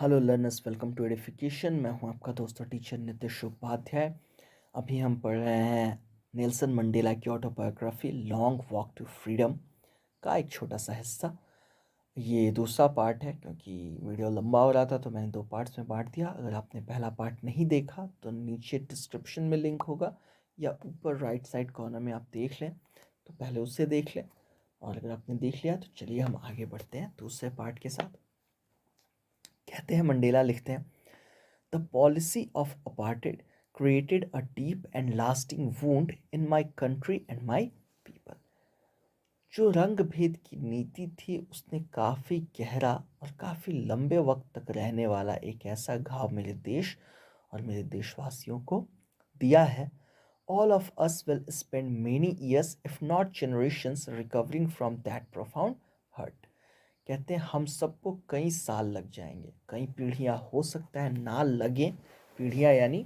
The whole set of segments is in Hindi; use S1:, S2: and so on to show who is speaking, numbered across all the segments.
S1: Hello learners, welcome to edification. मैं हूं आपका दोस्त और टीचर नितिश उपाध्याय। अभी हम पढ़ रहे हैं नेल्सन मंडेला की autobiography Long Walk to Freedom का एक छोटा सा हिस्सा। ये दूसरा पार्ट है क्योंकि वीडियो लंबा हो रहा था तो मैंने दो पार्ट्स में बांट दिया। अगर आपने पहला पार्ट नहीं देखा तो नीचे डिस्क्रिप्शन में लिंक होगा या ऊपर राइट साइड कॉर्नर में आप देख लें, तो पहले उससे देख लें। और अगर आपने देख लिया तो चलिए हम आगे बढ़ते हैं दूसरे पार्ट के साथ। कहते हैं, मंडेला लिखते हैं, the policy of apartheid created a deep and lasting wound in my country and my people। जो रंग भेद की नीति थी उसने काफ़ी गहरा और काफ़ी लंबे वक्त तक रहने वाला एक ऐसा घाव मेरे देश और मेरे देशवासियों को दिया है। All of us will spend many years, if not generations, recovering from that profound hurt। कहते हैं हम सबको कई साल लग जाएंगे, कई पीढ़ियां, हो सकता है ना लगे। पीढ़ियां यानी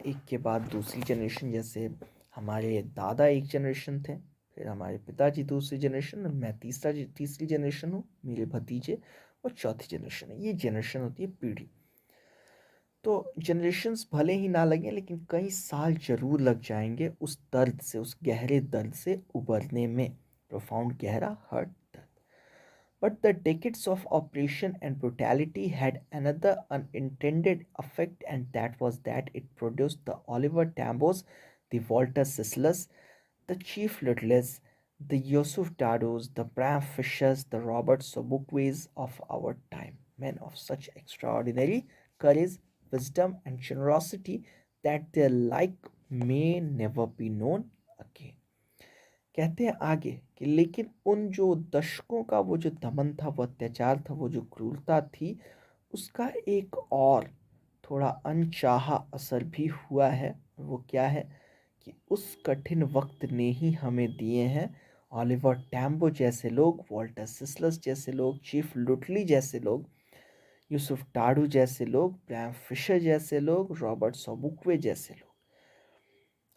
S1: एक के बाद दूसरी जनरेशन। जैसे हमारे दादा एक जनरेशन थे, फिर हमारे पिताजी दूसरी जनरेशन, और मैं तीसरी जनरेशन हूँ, मेरे भतीजे और चौथी जनरेशन है। ये जनरेशन होती है पीढ़ी। तो जनरेशन्स भले ही ना लगें लेकिन कई साल जरूर लग जाएंगे उस दर्द से, उस गहरे दर्द से उबरने में। प्रोफाउंड, गहरा, हर्ट, दर्द। But the decades of oppression and brutality had another unintended effect, and that was that it produced the Oliver Tambos, the Walter Sislers, the Chief Littles, the Yusuf Dados, the Bram Fishers, the Robert Sobukways of our time, men of such extraordinary courage, wisdom, and generosity that their like may never be known again। कहते हैं आगे कि लेकिन उन जो दशकों का वो जो दमन था, वो अत्याचार था, वो जो क्रूरता थी, उसका एक और थोड़ा अनचाहा असर भी हुआ है। वो क्या है कि उस कठिन वक्त ने ही हमें दिए हैं ऑलिवर टैम्बो जैसे लोग, वॉल्टर सिसलस जैसे लोग, चीफ लुटली जैसे लोग, यूसुफ टाडू जैसे लोग, ब्रैम फिशर जैसे लोग, रॉबर्ट सोबुक्वे जैसे लोग।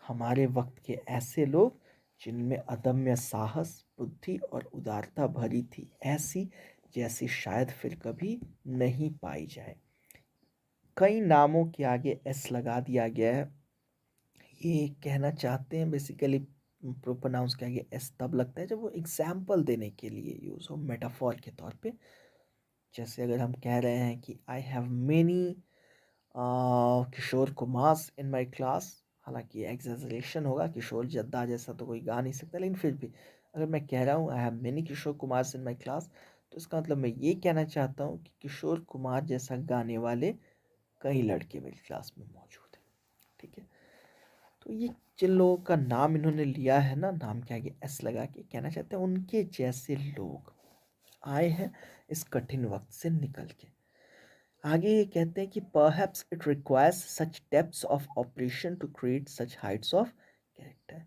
S1: हमारे वक्त के ऐसे लोग जिनमें अदम्य साहस, बुद्धि और उदारता भरी थी, ऐसी जैसी शायद फिर कभी नहीं पाई जाए। कई नामों के आगे एस लगा दिया गया है। ये कहना चाहते हैं बेसिकली, प्रोनाउंस के आगे एस तब लगता है जब वो एग्जाम्पल देने के लिए यूज हो, मेटाफॉर के तौर पे। जैसे अगर हम कह रहे हैं कि I have many Kishore Kumar in my class. हालांकि एग्जेजरेशन होगा, किशोर जद्दा जैसा तो कोई गा नहीं सकता, लेकिन फिर भी अगर मैं कह रहा हूँ I have many Kishore Kumar in my class, तो इसका मतलब मैं ये कहना चाहता हूँ कि किशोर कुमार जैसा गाने वाले कई लड़के मेरी क्लास में मौजूद हैं। ठीक है, तो ये जिन लोगों का नाम इन्होंने लिया है ना, नाम के आगे एस लगा के, कहना चाहते हैं उनके जैसे लोग आए हैं इस कठिन वक्त से निकल के। आगे ये कहते हैं कि perhaps it requires such depths of operation to create such heights of character।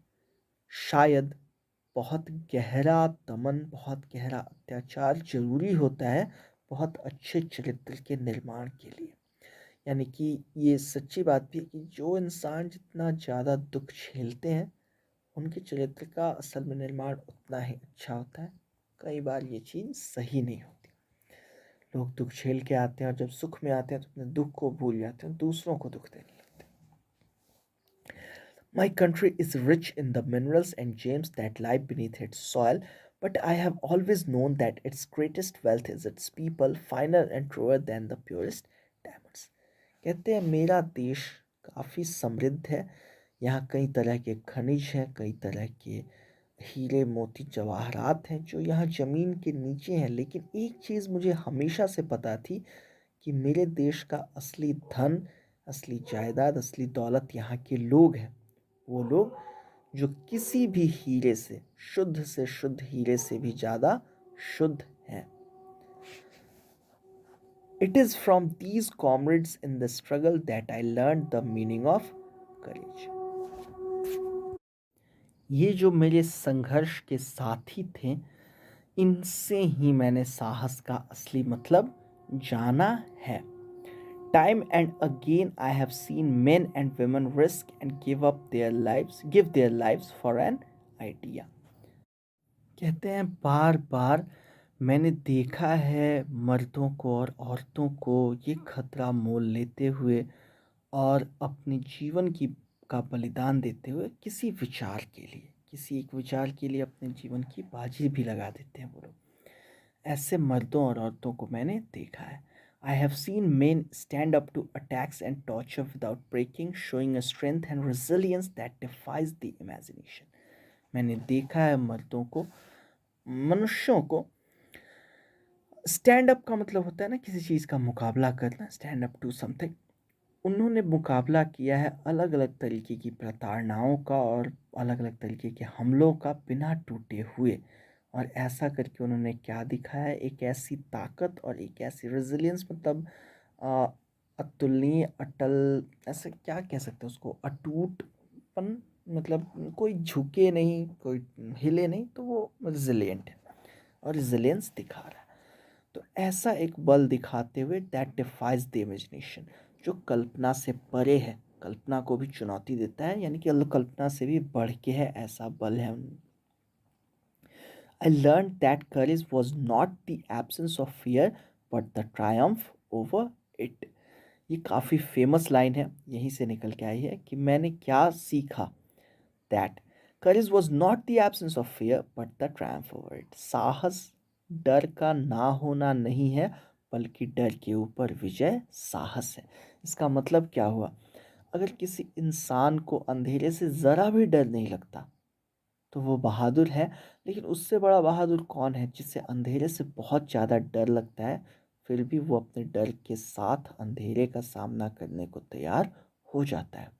S1: शायद बहुत गहरा दमन, बहुत गहरा अत्याचार जरूरी होता है बहुत अच्छे चरित्र के निर्माण के लिए। यानी कि ये सच्ची बात भी है कि जो इंसान जितना ज़्यादा दुख झेलते हैं उनके चरित्र का असल में निर्माण उतना ही अच्छा होता है। कई बार ये चीज़ सही नहीं होती। लोग दुख झेल के आते हैं और जब सुख में आते हैं तो अपने दुख को भूल जाते हैं, दूसरों को दुख देने लगते हैं। My country is rich in the minerals and gems that lie beneath its soil, but I have always known that its greatest wealth is its people, finer and truer than the purest diamonds। कहते हैं मेरा देश काफ़ी समृद्ध है। यहाँ कई तरह के खनिज हैं, कई तरह के हीरे मोती जवाहरात हैं जो यहाँ ज़मीन के नीचे हैं। लेकिन एक चीज़ मुझे हमेशा से पता थी कि मेरे देश का असली धन, असली जायदाद, असली दौलत यहाँ के लोग हैं। वो लोग जो किसी भी हीरे से शुद्ध हीरे से भी ज़्यादा शुद्ध हैं। It is from these comrades in the struggle that I learned the meaning of courage। ये जो मेरे संघर्ष के साथी थे, इनसे ही मैंने साहस का असली मतलब जाना है। Time and again I have seen men and women risk and give their lives for an idea। कहते हैं बार बार मैंने देखा है मर्दों को और औरतों को ये खतरा मोल लेते हुए और अपने जीवन की का बलिदान देते हुए किसी विचार के लिए, किसी एक विचार के लिए अपने जीवन की बाजी भी लगा देते हैं वो लोग। ऐसे मर्दों और औरतों को मैंने देखा है। I have seen men stand up to attacks and torture without breaking, showing a strength and resilience that defies the imagination. मैंने देखा है मर्दों को, मनुष्यों को। स्टैंड अप का मतलब होता है ना किसी चीज़ का मुकाबला करना, स्टैंड अप टू समथिंग। उन्होंने मुकाबला किया है अलग अलग तरीके की प्रताड़नाओं का और अलग अलग तरीके के हमलों का बिना टूटे हुए। और ऐसा करके उन्होंने क्या दिखाया है, एक ऐसी ताकत और एक ऐसी रेजिलियंस, मतलब आ, अतुलनीय, अटल, ऐसे क्या कह सकते हैं उसको, अटूटपन, मतलब कोई झुके नहीं, कोई हिले नहीं, तो वो रेजिलियंट है और रेजिलियंस दिखा रहा है। तो ऐसा एक बल दिखाते हुए दैट डिफाइज द इमेजिनेशन, जो कल्पना से परे है, कल्पना को भी चुनौती देता है, यानी कि कल्पना से भी बढ़ के है, ऐसा बल है। I learn that courage was not the absence of fear but the Triumph over it. ये काफ़ी फेमस लाइन है, यहीं से निकल के आई है कि मैंने क्या सीखा। That courage was not the absence of fear but the Triumph over it. साहस डर का ना होना नहीं है, बल्कि डर के ऊपर विजय साहस है। इसका मतलब क्या हुआ, अगर किसी इंसान को अंधेरे से ज़रा भी डर नहीं लगता तो वो बहादुर है। लेकिन उससे बड़ा बहादुर कौन है, जिसे अंधेरे से बहुत ज़्यादा डर लगता है, फिर भी वो अपने डर के साथ अंधेरे का सामना करने को तैयार हो जाता है।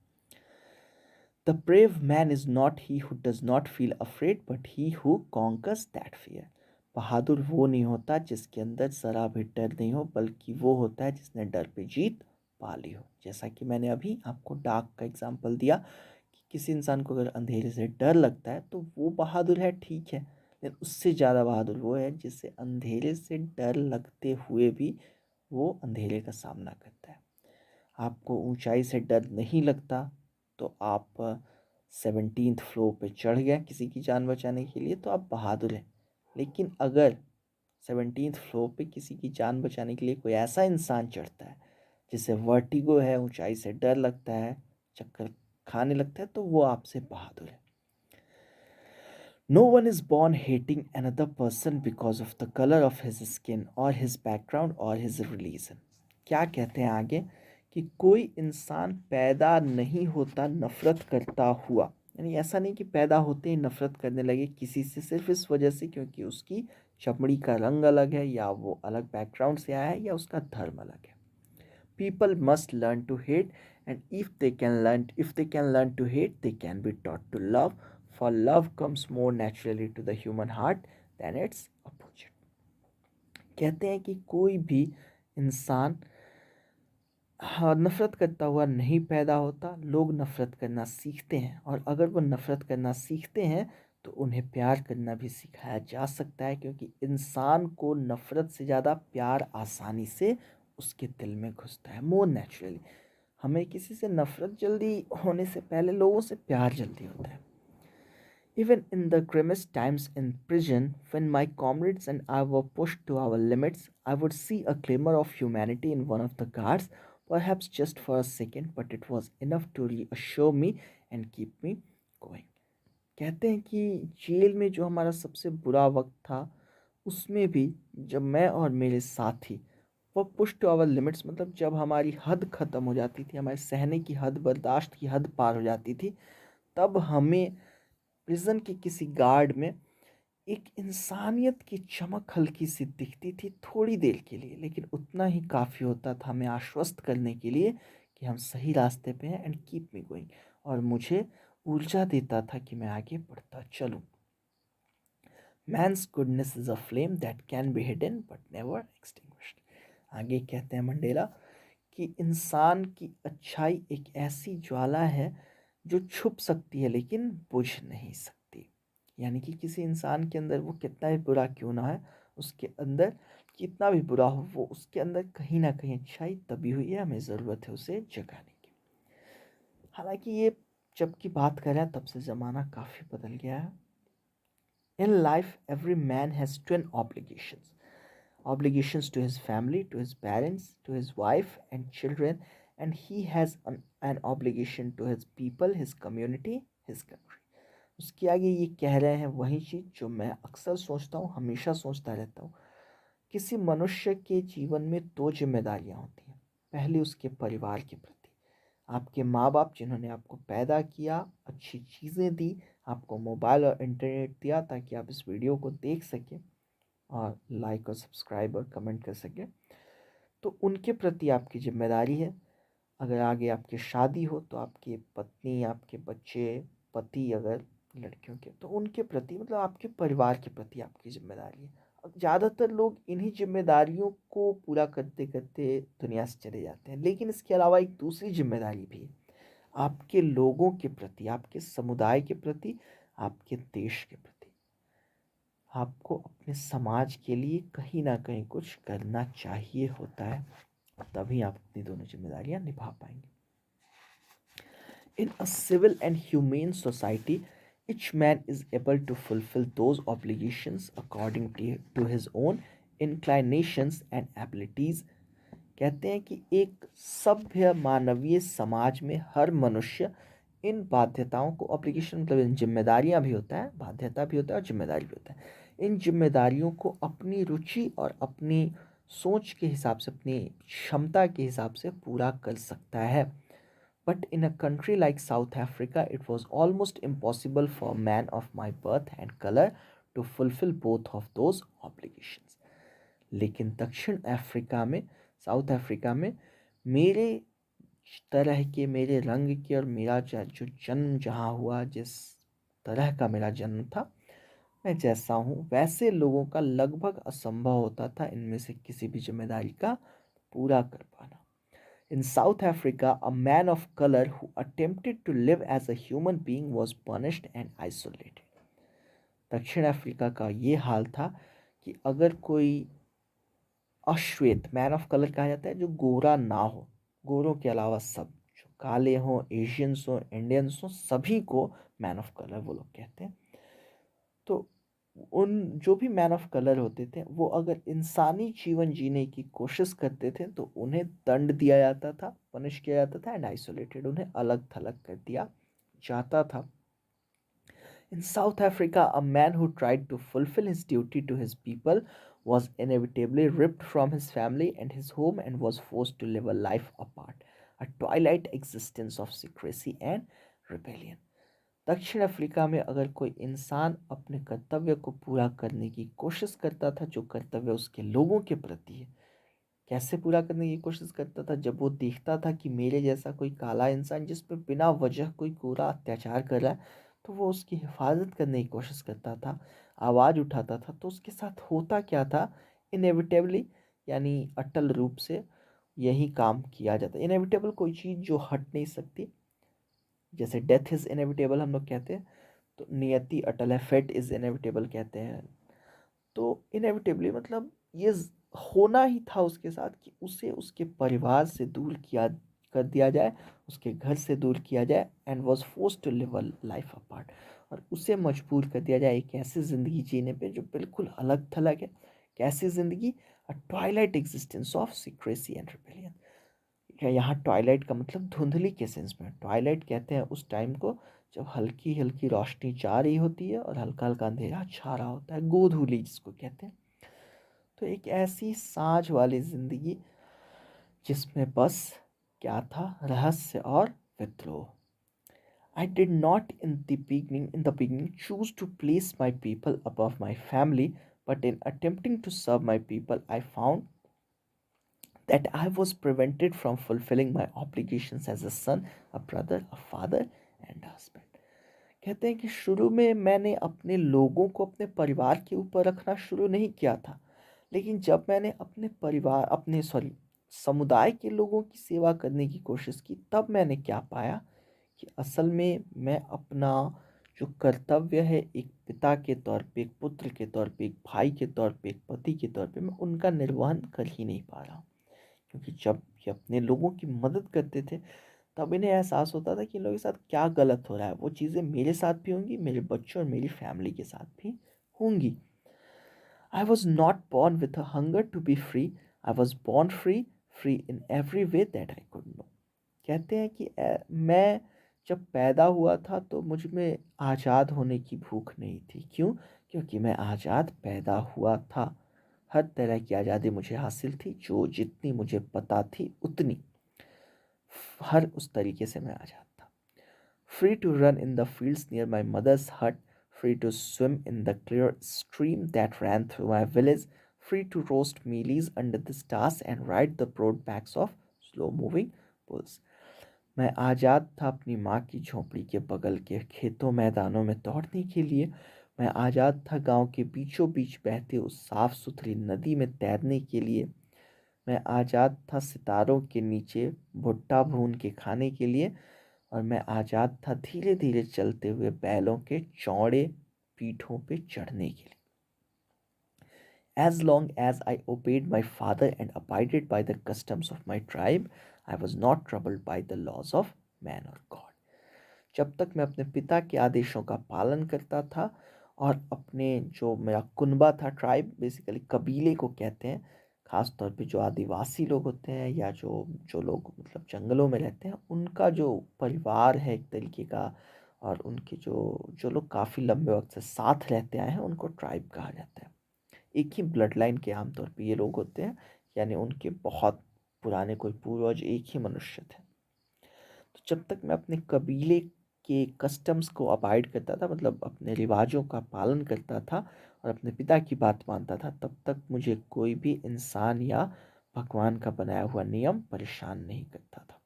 S1: The brave man is not he who does not feel afraid but he who conquers that fear. बहादुर वो नहीं होता जिसके अंदर ज़रा भी डर नहीं हो, बल्कि वो होता है जिसने डर पे जीत पा ली हो। जैसा कि मैंने अभी आपको डार्क का एग्जांपल दिया कि किसी इंसान को अगर अंधेरे से डर लगता है तो वो बहादुर है, ठीक है, लेकिन उससे ज़्यादा बहादुर वो है जिससे अंधेरे से डर लगते हुए भी वो अंधेरे का सामना करता है। आपको ऊंचाई से डर नहीं लगता तो आप 17th फ्लोर पे चढ़ गए किसी की जान बचाने के लिए, तो आप बहादुर हैं। लेकिन अगर 17th फ्लोर पे किसी की जान बचाने के लिए कोई ऐसा इंसान चढ़ता है जिसे वर्टिगो है, ऊंचाई से डर लगता है, चक्कर खाने लगता है, तो वो आपसे बहादुर है। No one is born hating another person because of the color of his skin or his background or his religion. क्या कहते हैं आगे कि कोई इंसान पैदा नहीं होता नफरत करता हुआ, यानी ऐसा नहीं कि पैदा होते ही नफरत करने लगे किसी से सिर्फ इस वजह से क्योंकि उसकी चमड़ी का रंग अलग है, या वो अलग बैकग्राउंड से आया है, या उसका धर्म अलग है। People must learn to hate, and if they can learn to hate, they can be taught to love, for love comes more naturally to the human heart than its opposite. कहते हैं कि कोई भी इंसान हाँ नफरत करता हुआ नहीं पैदा होता, लोग नफरत करना सीखते हैं, और अगर वो नफरत करना सीखते हैं तो उन्हें प्यार करना भी सिखाया जा सकता है, क्योंकि इंसान को नफरत से ज़्यादा प्यार आसानी से उसके दिल में घुसता है, मोर नेचुरली। हमें किसी से नफरत जल्दी होने से पहले लोगों से प्यार जल्दी होता है। Even in the grimmest times in prison, when my comrades and I were pushed to our limits, I would see a glimmer of humanity in one of the guards, perhaps just for a second, but it was enough to reassure me and keep me going. कहते हैं कि जेल में जो हमारा सबसे बुरा वक्त था, उसमें भी जब मैं और मेरे साथी वो पुश टू आवर लिमिट्स, मतलब जब हमारी हद ख़त्म हो जाती थी, हमारे सहने की हद, बर्दाश्त की हद पार हो जाती थी, तब हमें प्रिजन के किसी गार्ड में एक इंसानियत की चमक हल्की सी दिखती थी थोड़ी देर के लिए, लेकिन उतना ही काफ़ी होता था हमें आश्वस्त करने के लिए कि हम सही रास्ते पे हैं, एंड कीप मी गोइंग, और मुझे ऊर्जा देता था कि मैं आगे बढ़ता चलूं। Man's goodness is a flame that can be hidden but never extinguished. आगे कहते हैं मंडेला कि इंसान की अच्छाई एक ऐसी ज्वाला है जो छुप सकती है लेकिन बुझ नहीं सकती। यानी कि किसी इंसान के अंदर वो कितना भी बुरा क्यों ना है, उसके अंदर कितना भी बुरा हो, वो उसके अंदर कहीं ना कहीं अच्छाई तभी हुई है, हमें ज़रूरत है उसे जगाने की। हालांकि ये जब की बात करें तब से ज़माना काफ़ी बदल गया है। In life, every man has twin obligations to his family, to his parents, to his wife and children, and he has an obligation to his people, his community, his country. उसके आगे ये कह रहे हैं वही चीज़ जो मैं अक्सर सोचता हूँ, हमेशा सोचता रहता हूँ। किसी मनुष्य के जीवन में दो जिम्मेदारियाँ होती हैं। पहली उसके परिवार के प्रति, आपके माँ बाप जिन्होंने आपको पैदा किया, अच्छी चीज़ें दी, आपको मोबाइल और इंटरनेट दिया ताकि आप इस वीडियो को देख सकें और लाइक और सब्सक्राइब और कमेंट कर सकें, तो उनके प्रति आपकी जिम्मेदारी है। अगर आगे आपकी शादी हो तो आपकी पत्नी, आपके बच्चे, पति अगर लड़कियों के, तो उनके प्रति मतलब आपके परिवार के प्रति आपकी जिम्मेदारी है। अब ज़्यादातर लोग इन्हीं जिम्मेदारियों को पूरा करते करते दुनिया से चले जाते हैं, लेकिन इसके अलावा एक दूसरी जिम्मेदारी भी है आपके लोगों के प्रति, आपके समुदाय के प्रति, आपके देश के प्रति। आपको अपने समाज के लिए कहीं ना कहीं कुछ करना चाहिए होता है, तभी आप अपनी दोनों जिम्मेदारियां निभा पाएंगे। In a civil and humane society, each man is able to fulfill those obligations according to his own inclinations and abilities. कहते हैं कि एक सभ्य मानवीय समाज में हर मनुष्य इन बाध्यताओं को, ऑब्लिगेशन मतलब इन जिम्मेदारियां भी होता है, बाध्यता भी होता है और जिम्मेदारी भी होता है, इन जिम्मेदारियों को अपनी रुचि और अपनी सोच के हिसाब से, अपनी क्षमता के हिसाब से पूरा कर सकता है। But in a country like South Africa, it was almost impossible for a man of my birth and color to fulfill both of those obligations. लेकिन दक्षिण अफ्रीका में, साउथ अफ्रीका में, मेरे तरह के, मेरे रंग के और मेरा जो जन्म जहाँ हुआ, जिस तरह का मेरा जन्म था, मैं जैसा हूँ वैसे लोगों का लगभग असंभव होता था इनमें से किसी भी जिम्मेदारी का पूरा कर पाना। In South Africa, a man of color who attempted to live as a human being was punished and isolated. दक्षिण अफ्रीका का ये हाल था कि अगर कोई अश्वेत, मैन ऑफ कलर कहा जाता है जो गोरा ना हो, गोरों के अलावा सब जो काले हों, एशियंस हों, इंडियंस हों, सभी को मैन ऑफ कलर वो लोग कहते हैं। तो उन जो भी मैन ऑफ कलर होते थे, वो अगर इंसानी जीवन जीने की कोशिश करते थे तो उन्हें दंड दिया जाता था, पनिश किया जाता था एंड आइसोलेटेड, उन्हें अलग थलग कर दिया जाता था। In South Africa, a man who tried to fulfill his duty to his people was inevitably ripped from his family and his home and was forced to live a life apart, a twilight existence of secrecy and rebellion. दक्षिण अफ्रीका में अगर कोई इंसान अपने कर्तव्य को पूरा करने की कोशिश करता था, जो कर्तव्य उसके लोगों के प्रति है, कैसे पूरा करने की कोशिश करता था, जब वो देखता था कि मेरे जैसा कोई काला इंसान जिस पर बिना वजह कोई गोरा अत्याचार कर रहा है, तो वो उसकी हिफाजत करने की कोशिश करता था, आवाज़ उठाता था। तो उसके साथ होता क्या था, इनेविटेबली यानी अटल रूप से यही काम किया जाता। इनेविटेबल कोई चीज़ जो हट नहीं सकती, जैसे डेथ इज़ इनेविटेबल हम लोग कहते हैं, तो नियति अटल है, फेट इज़ इनेविटेबल कहते हैं। तो इनेविटेबली मतलब ये होना ही था उसके साथ कि उसे उसके परिवार से दूर किया कर दिया जाए, उसके घर से दूर किया जाए, and was force to live a life apart, और उसे मजबूर कर दिया जाए एक ऐसी ज़िंदगी जीने पे जो बिल्कुल अलग थलग है। कैसी ज़िंदगी? A twilight existence of secrecy and rebellion. यहाँ ट्वाइलाइट का मतलब धुंधली के सेंस में, ट्वाइलाइट कहते हैं उस टाइम को जब हल्की हल्की रोशनी जा रही होती है और हल्का हल्का अंधेरा छा रहा होता है, गोधूली जिसको कहते हैं। तो एक ऐसी साँझ वाली ज़िंदगी जिसमें बस क्या था, रहस्य और विद्रोह। I did not in the beginning choose to place my people above my family, but in attempting to serve my people, I found that I was prevented from fulfilling my obligations as a son, a brother, a father, and a husband. कहते हैं कि शुरू में मैंने अपने लोगों को अपने परिवार के ऊपर रखना शुरू नहीं किया था, लेकिन जब मैंने अपने परिवार, अपने समुदाय के लोगों की सेवा करने की कोशिश की, तब मैंने क्या पाया कि असल में मैं अपना जो कर्तव्य है एक पिता के तौर पे, एक पुत्र के तौर पे, एक भाई के तौर पे, एक पति के तौर पे, मैं उनका निर्वहन कर ही नहीं पा रहा हूँ। क्योंकि जब ये अपने लोगों की मदद करते थे, तब इन्हें एहसास होता था कि इन लोगों के साथ क्या गलत हो रहा है। वो चीज़ें मेरे साथ भी होंगी, मेरे बच्चों और मेरी फैमिली के साथ भी होंगी। I was not born with a hunger to be free. I was born free, free in every way that I could know. कहते हैं कि मैं जब पैदा हुआ था तो मुझ में आज़ाद होने की भूख नहीं थी। क्यों? क्योंकि मैं आज़ाद पैदा हुआ था। हर तरह की आज़ादी मुझे हासिल थी, जो जितनी मुझे पता थी उतनी। हर उस तरीके से मैं आज़ाद था। Free to run in the fields near my mother's hut, free to swim in the clear stream that ran through my village, free to roast mealies under the stars and ride the broad backs of slow moving bulls. मैं आज़ाद था अपनी माँ की झोंपड़ी के बगल के खेतों मैदानों में दौड़ने के लिए। मैं आज़ाद था गांव के बीचों बीच बहते उस साफ सुथरी नदी में तैरने के लिए। मैं आज़ाद था सितारों के नीचे भुट्टा भून के खाने के लिए। और मैं आज़ाद था धीरे धीरे चलते हुए बैलों के चौड़े पीठों पे चढ़ने के लिए। As long as I obeyed my father and abided by the customs of my tribe, I was not troubled by the laws of man or God. जब तक मैं अपने पिता के आदेशों का पालन करता था और अपने जो मेरा कुनबा था, ट्राइब बेसिकली कबीले को कहते हैं, ख़ास तौर पे जो आदिवासी लोग होते हैं या जो जो लोग मतलब जंगलों में रहते हैं, उनका जो परिवार है एक तरीके का, और उनके जो जो लोग काफ़ी लंबे वक्त से साथ रहते आए हैं उनको ट्राइब कहा जाता है। एक ही ब्लड लाइन के आमतौर पे ये लोग होते हैं, यानी उनके बहुत पुराने कोई पूर्वज एक ही मनुष्य थे। तो जब तक मैं अपने कबीले के कस्टम्स को अवॉइड करता था, मतलब अपने रिवाजों का पालन करता था और अपने पिता की बात मानता था, तब तक मुझे कोई भी इंसान या भगवान का बनाया हुआ नियम परेशान नहीं करता था,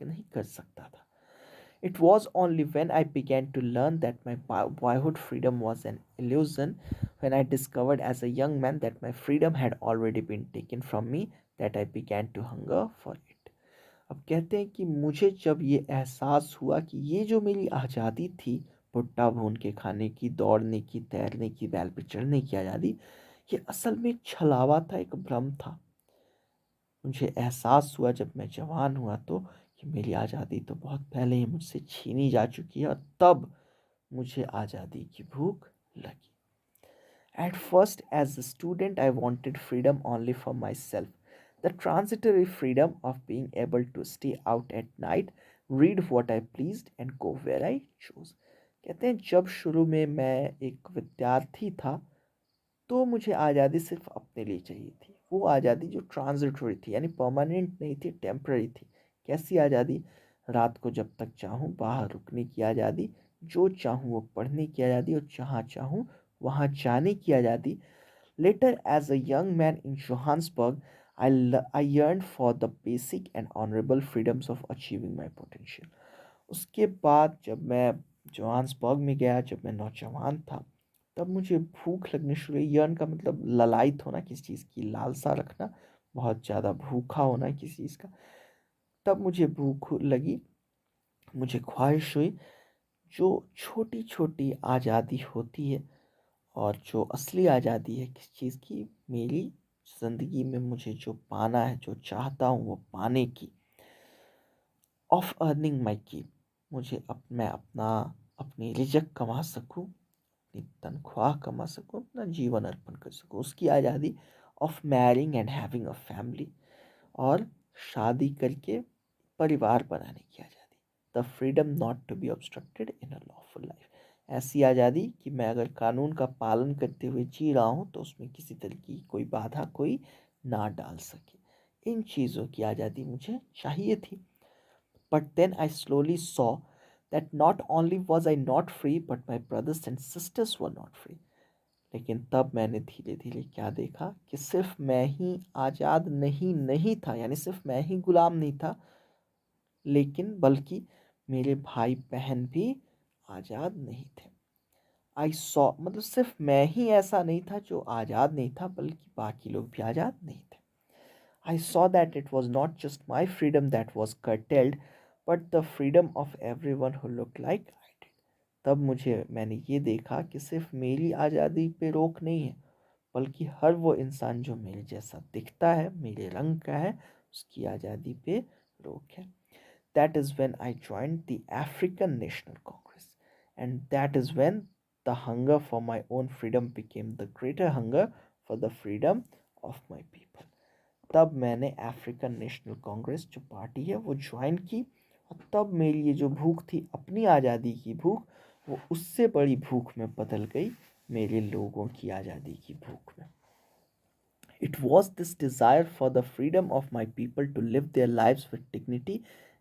S1: नहीं कर सकता था। It was only when I began to learn that my boyhood freedom was an illusion, when I discovered as a young man that my freedom had already been taken from me, that I began to hunger for it. अब कहते हैं कि मुझे जब ये एहसास हुआ कि ये जो मेरी आज़ादी थी, भुट्टा भून के खाने की, दौड़ने की, तैरने की, बैल पे चढ़ने की आज़ादी, ये असल में एक छलावा था, एक भ्रम था। मुझे एहसास हुआ जब मैं जवान हुआ तो कि मेरी आज़ादी तो बहुत पहले ही मुझसे छीनी जा चुकी है, और तब मुझे आज़ादी की भूख लगी। At first, as a student, I wanted freedom only for myself. The transitory freedom of being able to stay out at night, read what I pleased, and go where I chose. कहते हैं जब शुरू में मैं एक विद्यार्थी था तो मुझे आज़ादी सिर्फ अपने लिए चाहिए थी। वो आज़ादी जो ट्रांजिटरी थी, यानी परमानेंट नहीं थी, टेम्पररी थी। कैसी आज़ादी? रात को जब तक चाहूँ बाहर रुकने की आज़ादी, जो चाहूँ वो पढ़ने की आज़ादी, और जहाँ चाहूँ वहाँ जाने की आज़ादी। Later, as a young man in Johannesburg, I yearned for the basic and honorable freedoms of achieving my potential. उसके बाद जब मैं जोहान्सबर्ग में गया, जब मैं नौजवान था, तब मुझे भूख लगनी शुरू हुई। यर्न का मतलब ललायत होना, किसी चीज़ की लालसा रखना, बहुत ज़्यादा भूखा होना किसी चीज़ का। तब मुझे भूख लगी, मुझे ख्वाहिश हुई, जो छोटी छोटी आज़ादी होती है और जो असली आज़ादी है किस चीज़ की, मेरी ज़िंदगी में मुझे जो पाना है, जो चाहता हूँ वो पाने की, ऑफ अर्निंग माई कीप, मैं अपना अपनी रिज़्क कमा सकूँ, अपनी तनख्वाह कमा सकूँ, अपना जीवन अर्पण कर सकूँ, उसकी आज़ादी। Of marrying and having a family, और शादी करके परिवार बनाने की आज़ादी। The freedom not to be obstructed in a lawful life, ऐसी आज़ादी कि मैं अगर कानून का पालन करते हुए जी रहा हूँ तो उसमें किसी तरह की कोई बाधा कोई ना डाल सके। इन चीज़ों की आज़ादी मुझे चाहिए थी। But then I slowly saw that not only was I not free, but my brothers and sisters were not free. लेकिन तब मैंने धीरे धीरे क्या देखा कि सिर्फ मैं ही आज़ाद नहीं था, यानी सिर्फ मैं ही गुलाम नहीं था, लेकिन बल्कि मेरे भाई बहन भी आज़ाद नहीं थे। आई सॉ, मतलब सिर्फ मैं ही ऐसा नहीं था जो आज़ाद नहीं था, बल्कि बाकी लोग भी आज़ाद नहीं थे। I saw that it was not just my freedom that was curtailed, but the freedom of everyone who looked like I did. तब मैंने ये देखा कि सिर्फ मेरी आज़ादी पे रोक नहीं है, बल्कि हर वो इंसान जो मेरे जैसा दिखता है, मेरे रंग का है, उसकी आज़ादी पे रोक है। That is when I joined the African National Congress, and that is when the hunger for my own freedom became the greater hunger for the freedom of my people. तब मैंने अफ्रीकन नेशनल कांग्रेस जो पार्टी है वो ज्वाइन की, और तब मेरी ये जो भूख थी अपनी आज़ादी की भूख, वो उससे बड़ी भूख में बदल गई, मेरे लोगों की आज़ादी की भूख में. It was this desire for the freedom of my people to live their lives with dignity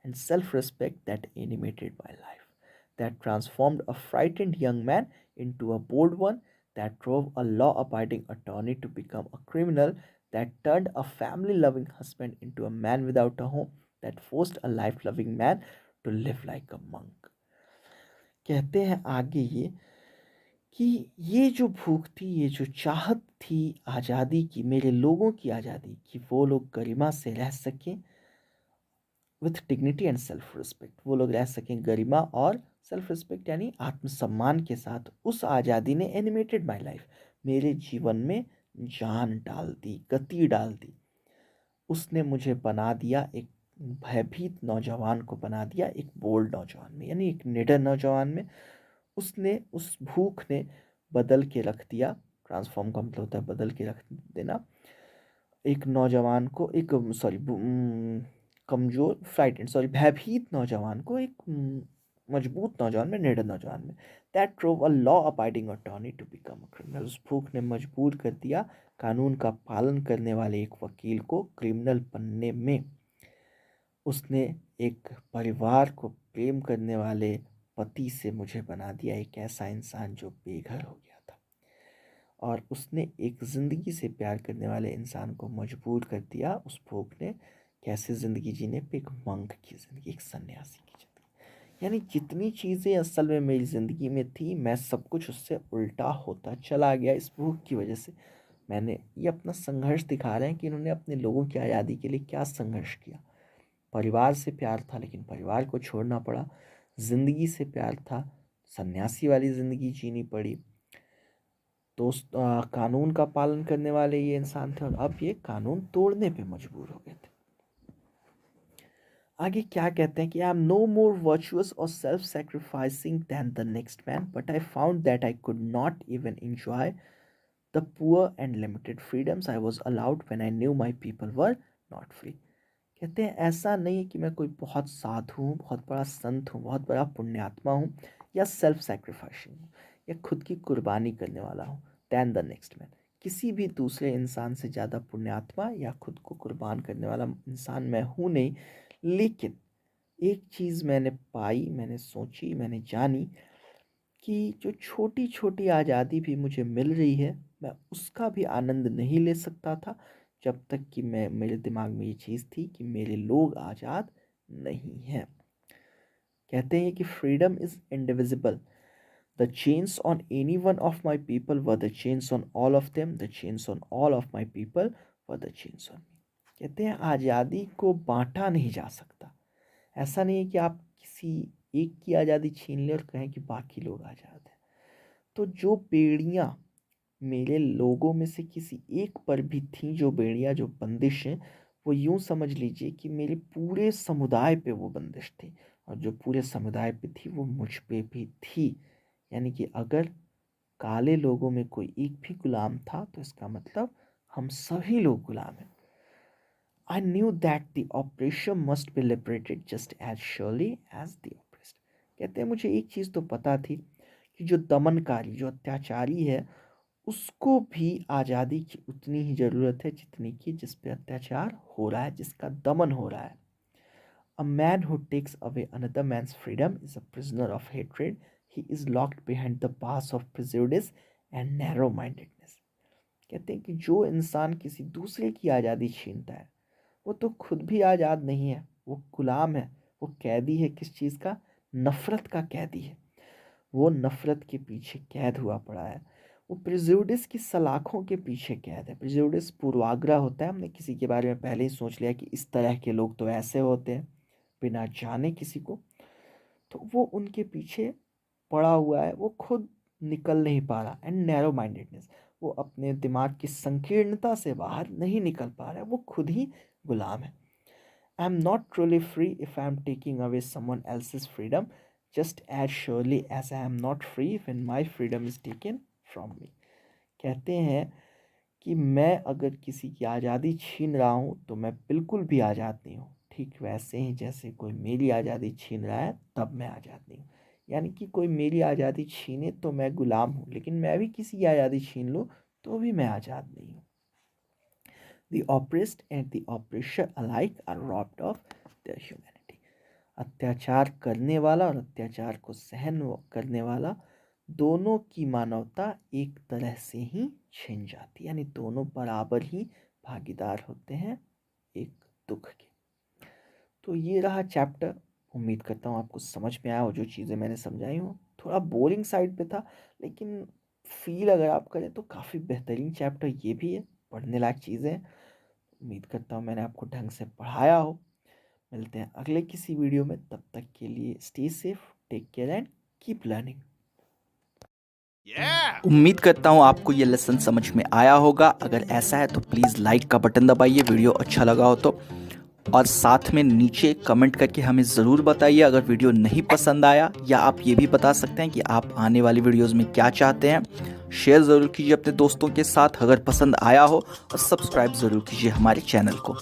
S1: and self respect that animated my life, that transformed a frightened young man into a bold one, that drove a law abiding attorney to become a criminal, that turned a family loving husband into a man without a home, that forced a life loving man to live like a monk. कहते हैं आगे ये कि ये जो भूख थी, ये जो चाहत थी आज़ादी की, मेरे लोगों की आज़ादी की, वो लोग गरिमा से रह सकें, with dignity and self respect, वो लोग रह सकें गरिमा और सेल्फ रिस्पेक्ट यानी आत्मसम्मान के साथ. उस आज़ादी ने एनिमेटेड माई लाइफ, मेरे जीवन में जान डाल दी, गति डाल दी. उसने मुझे बना दिया एक भयभीत नौजवान को, बना दिया एक बोल्ड नौजवान में, यानी एक निडर नौजवान में. उसने, उस भूख ने बदल के रख दिया. ट्रांसफॉर्म का मतलब होता है बदल के रख देना. एक नौजवान को एक कमज़ोर भयभीत नौजवान को एक मजबूत नौजवान में, निडर नौजवान में. That drove a law abiding attorney to become a criminal. उस भूख ने मजबूर कर दिया कानून का पालन करने वाले एक वकील को क्रिमिनल बनने में. उसने एक परिवार को प्रेम करने वाले पति से मुझे बना दिया एक ऐसा इंसान जो बेघर हो गया था. और उसने एक ज़िंदगी से प्यार करने वाले इंसान को मजबूर कर दिया उस भूख ने कैसे ज़िंदगी जीने पे, एक मंक की ज़िंदगी, एक सन्यासी की ज़िंदगी. यानी जितनी चीज़ें असल में मेरी ज़िंदगी में थी, मैं सब कुछ उससे उल्टा होता चला गया इस भूख की वजह से. मैंने ये अपना संघर्ष दिखा रहे हैं कि इन्होंने अपने लोगों की आज़ादी के लिए क्या संघर्ष किया. परिवार से प्यार था लेकिन परिवार को छोड़ना पड़ा. ज़िंदगी से प्यार था, सन्यासी वाली ज़िंदगी जीनी पड़ी. दोस्त कानून का पालन करने वाले ये इंसान थे और अब ये कानून तोड़ने पे मजबूर हो गए थे. आगे क्या कहते हैं कि I am no more virtuous और self sacrificing than the next man, but I found that I could not even enjoy the poor and limited freedoms I was allowed when I knew my people were not free. कहते हैं ऐसा नहीं है कि मैं कोई बहुत साधु हूँ, बहुत बड़ा संत हूँ, बहुत बड़ा पुण्यात्मा हूँ, या सेल्फ सेक्रीफाइसिंग हूँ, या खुद की कुर्बानी करने वाला हूँ. दैन द नेक्स्ट मैन, किसी भी दूसरे इंसान से ज़्यादा पुण्यात्मा या खुद को कुर्बान करने वाला इंसान मैं हूँ नहीं. लेकिन एक चीज़ मैंने पाई, मैंने सोची, मैंने जानी कि जो छोटी छोटी आज़ादी भी मुझे मिल रही है, मैं उसका भी आनंद नहीं ले सकता था जब तक कि मेरे दिमाग में ये चीज़ थी कि मेरे लोग आज़ाद नहीं हैं. कहते हैं कि freedom is indivisible. The chains on any one of my people were the chains on all of them, the chains on all of my people were the chains on me. कहते हैं आज़ादी को बांटा नहीं जा सकता. ऐसा नहीं है कि आप किसी एक की आज़ादी छीन लें और कहें कि बाकी लोग आज़ाद हैं. तो जो बेड़ियाँ मेरे लोगों में से किसी एक पर भी थीं, जो बेड़ियाँ, जो बंदिशें, वो यूँ समझ लीजिए कि मेरे पूरे समुदाय पे वो बंदिश थी, और जो पूरे समुदाय पे थी वो मुझ पे भी थी. यानी कि अगर काले लोगों में कोई एक भी गुलाम था तो इसका मतलब हम सभी लोग गुलाम हैं. I knew that the oppressor must be liberated just as surely as the oppressed. कहते हैं मुझे एक चीज़ तो पता थी कि जो दमनकारी, जो अत्याचारी है, उसको भी आज़ादी की उतनी ही ज़रूरत है जितनी कि जिस पे अत्याचार हो रहा है, जिसका दमन हो रहा है. A man who takes away another man's freedom is a prisoner of hatred. He is locked behind the bars of prejudice and narrow-mindedness. कहते हैं कि जो इंसान किसी दूसरे की आज़ादी छीनता है वो तो खुद भी आज़ाद नहीं है, वो गुलाम है, वो कैदी है. किस चीज़ का? नफ़रत का कैदी है. वो नफ़रत के पीछे कैद हुआ पड़ा है. वो प्रिजुडिस की सलाखों के पीछे कैद है. प्रिजुडिस पूर्वाग्रह होता है, हमने किसी के बारे में पहले ही सोच लिया कि इस तरह के लोग तो ऐसे होते हैं, बिना जाने किसी को. तो वो उनके पीछे पड़ा हुआ है, वो खुद निकल नहीं पा रहा. एंड नैरो माइंडेडनेस, वो अपने दिमाग की संकीर्णता से बाहर नहीं निकल पा रहा है, वो खुद ही गुलाम है. I am not truly free if I am taking away someone else's freedom. just as surely as I am not free when my freedom is taken from me। कहते हैं कि मैं अगर किसी की आज़ादी छीन रहा हूँ तो मैं बिल्कुल भी आज़ाद नहीं हूँ, ठीक वैसे ही जैसे कोई मेरी आज़ादी छीन रहा है तब मैं आज़ाद नहीं हूँ। यानी कि कोई मेरी आज़ादी छीने तो मैं गुलाम हूँ, लेकिन मैं भी किसी की आज़ादी छीन लूँ तो भी मैं आज़ाद नहीं हूँ। The oppressed and the oppressor alike are robbed of their humanity। अत्याचार करने वाला और अत्याचार को सहन करने वाला दोनों की मानवता एक तरह से ही छिन जाती है, यानी दोनों बराबर ही भागीदार होते हैं एक दुख के। तो ये रहा चैप्टर। उम्मीद करता हूँ आपको समझ में आया हो जो चीज़ें मैंने समझाई हूँ। थोड़ा बोरिंग साइड पे था, लेकिन फील अगर आप करें तो काफ़ी बेहतरीन चैप्टर ये भी है, पढ़ने लायक चीज़ें हैं। उम्मीद करता हूँ मैंने आपको ढंग से पढ़ाया हो। मिलते हैं अगले किसी वीडियो में, तब तक के लिए stay safe, take care and keep learning. उम्मीद करता हूँ आपको ये लेसन समझ में आया होगा। अगर ऐसा है तो प्लीज़ लाइक का बटन दबाइए वीडियो अच्छा लगा हो तो, और साथ में नीचे कमेंट करके हमें ज़रूर बताइए अगर वीडियो नहीं पसंद आया, या आप ये भी बता सकते हैं कि आप आने वाली वीडियोस में क्या चाहते हैं। शेयर ज़रूर कीजिए अपने दोस्तों के साथ अगर पसंद आया हो, और सब्सक्राइब ज़रूर कीजिए हमारे चैनल को।